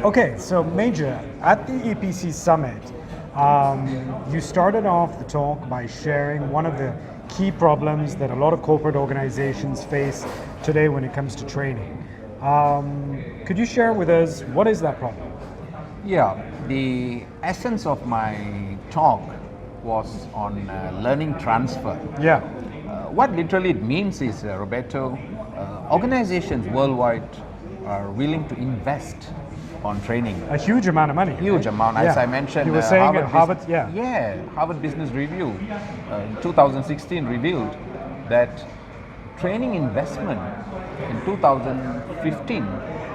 Okay, so Major, at the EPC Summit, you started off the talk by sharing one of the key problems that a lot of corporate organizations face today when it comes to training. Could you share with us what is that problem? Yeah, the essence of my talk was on learning transfer. Yeah, What literally it means is, Roberto, organizations worldwide are willing to invest on training. a huge amount of money. Huge right? amount, as Yeah. I mentioned. You were saying Harvard, Harvard Business Review in 2016 revealed that training investment in 2015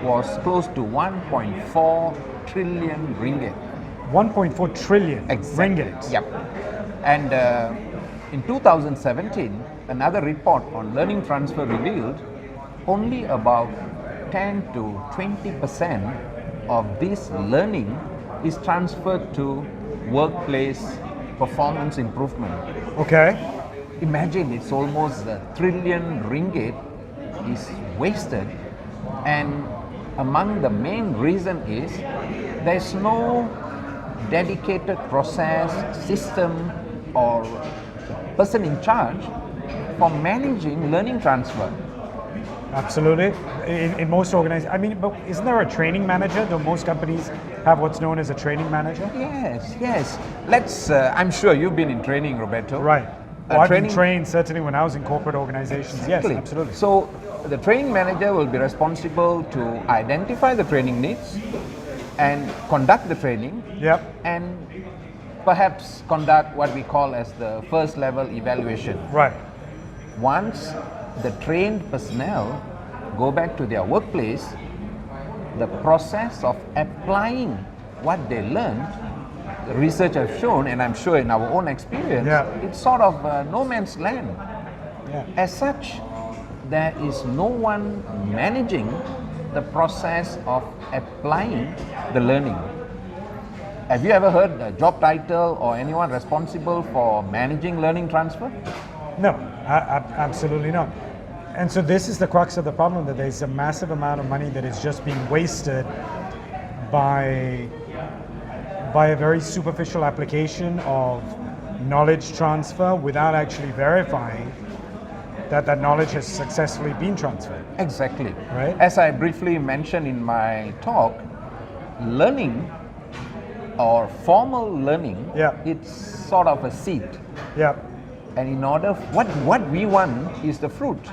was close to 1.4 trillion ringgit. 1.4 trillion Exactly. ringgit. Yep. And in 2017, another report on learning transfer revealed only about 10 to 20% of this learning is transferred to workplace performance improvement. Okay. Imagine it's almost a trillion ringgit is wasted, and among the main reason is there's no dedicated process, system, or person in charge for managing learning transfer. Absolutely. In most organizations, I mean, but isn't there a training manager? Do most companies have what's known as a training manager? Yes. Let's. I'm sure you've been in training, Roberto. Right. Well, I've been training- trained certainly when I was in corporate organizations. Exactly. Yes, absolutely. So the training manager will be responsible to identify the training needs and conduct the training, Yep. and perhaps conduct what we call as the first level evaluation. Right. Once the trained personnel go back to their workplace, the process of applying what they learned, the research has shown, and I'm sure in our own experience, Yeah. it's sort of no man's land. Yeah. As such, there is no one managing the process of applying the learning. Have you ever heard a job title or anyone responsible for managing learning transfer? No, absolutely not. And so this is the crux of the problem, that there's a massive amount of money that is just being wasted by a very superficial application of knowledge transfer without actually verifying that that knowledge has successfully been transferred. Exactly. Right. As I briefly mentioned in my talk, learning or formal learning, Yeah. it's sort of a seed. Yeah. And in order, what we want is the fruit.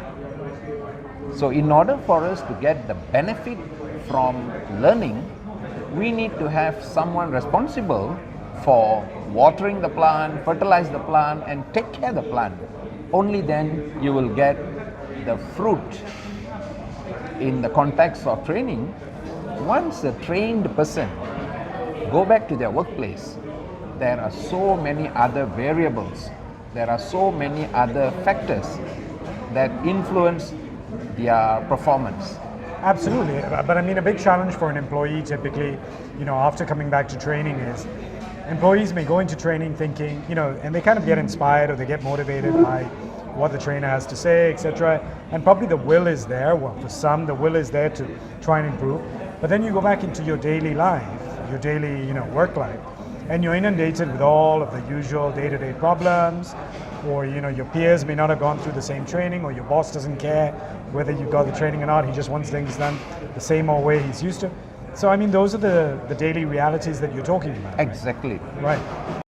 So in order for us to get the benefit from learning, we need to have someone responsible for watering the plant, fertilize the plant, and take care of the plant. Only then you will get the fruit. In the context of training, once a trained person go back to their workplace, there are so many other variables, there are so many other factors that influence their performance. Absolutely, but I mean, a big challenge for an employee typically, after coming back to training is employees may go into training thinking, and they kind of get inspired or they get motivated by what the trainer has to say, etc. And probably the will is there. Well, for some, the will is there to try and improve. But then you go back into your daily life, your daily, work life, and you're inundated with all of the usual day-to-day problems, or your peers may not have gone through the same training, or your boss doesn't care whether you got the training or not. He just wants things done the same old way he's used to. So I mean, those are the daily realities that you're talking about. Exactly. Right.